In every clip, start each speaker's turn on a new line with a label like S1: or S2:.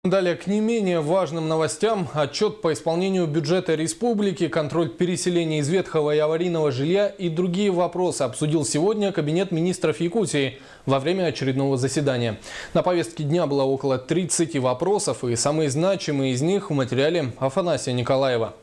S1: Далее к не менее важным новостям. Отчет по исполнению бюджета республики, контроль переселения из ветхого и аварийного жилья и другие вопросы обсудил сегодня Кабинет министров Якутии во время очередного заседания. На повестке дня было около 30 вопросов, и самые значимые из них в материале Афанасия Николаева.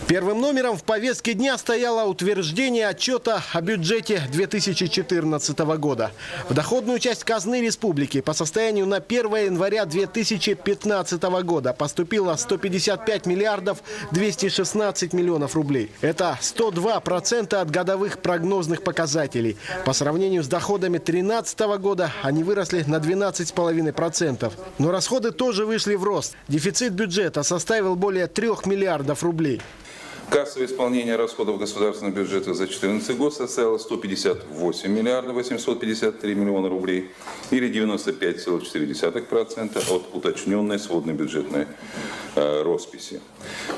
S2: Первым номером в повестке дня стояло утверждение отчета о бюджете 2014 года. В доходную часть казны республики по состоянию на 1 января 2015 года поступило 155 миллиардов 216 миллионов рублей. Это 102% от годовых прогнозных показателей. По сравнению с доходами 2013 года они выросли на 12,5%. Но расходы тоже вышли в рост. Дефицит бюджета составил более 3 миллиардов рублей.
S3: Кассовое исполнение расходов государственного бюджета за 2014 год составило 158 миллиардов 853 миллиона рублей или 95,4% от уточненной сводной бюджетной росписи.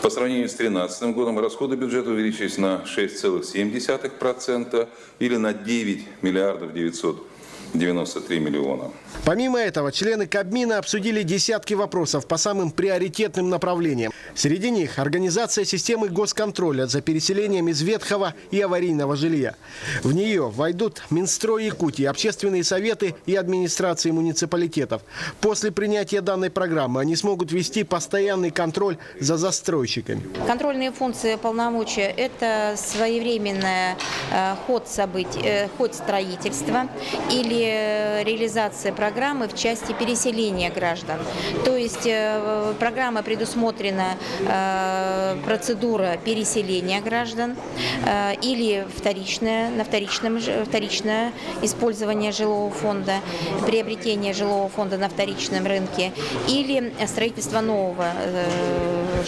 S3: По сравнению с 2013 годом расходы бюджета увеличились на 6,7% или на 9 миллиардов 993 миллиона.
S2: Помимо этого, члены Кабмина обсудили десятки вопросов по самым приоритетным направлениям. Среди них организация системы госконтроля за переселением из ветхого и аварийного жилья. В нее войдут Минстрой Якутии, общественные советы и администрации муниципалитетов. После принятия данной программы они смогут вести постоянный контроль за застройщиками.
S4: Контрольные функции полномочия – это своевременный ход событий, ход строительства или реализация программы в части переселения граждан. То есть программа предусмотрена процедура переселения граждан или вторичное использование жилого фонда, приобретение жилого фонда на вторичном рынке или строительство нового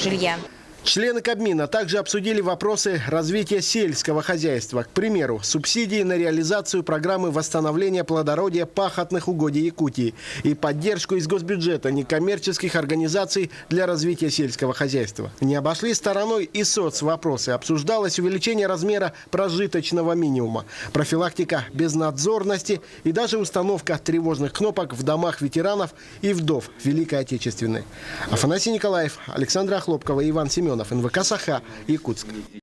S4: жилья.
S2: Члены Кабмина также обсудили вопросы развития сельского хозяйства. К примеру, субсидии на реализацию программы восстановления плодородия пахотных угодий Якутии и поддержку из госбюджета некоммерческих организаций для развития сельского хозяйства. Не обошли стороной и соцвопросы. Обсуждалось увеличение размера прожиточного минимума, профилактика безнадзорности и даже установка тревожных кнопок в домах ветеранов и вдов Великой Отечественной. Афанасий Николаев, Александра Хлопкова и Иван Семенов. НВК «Саха», Якутск.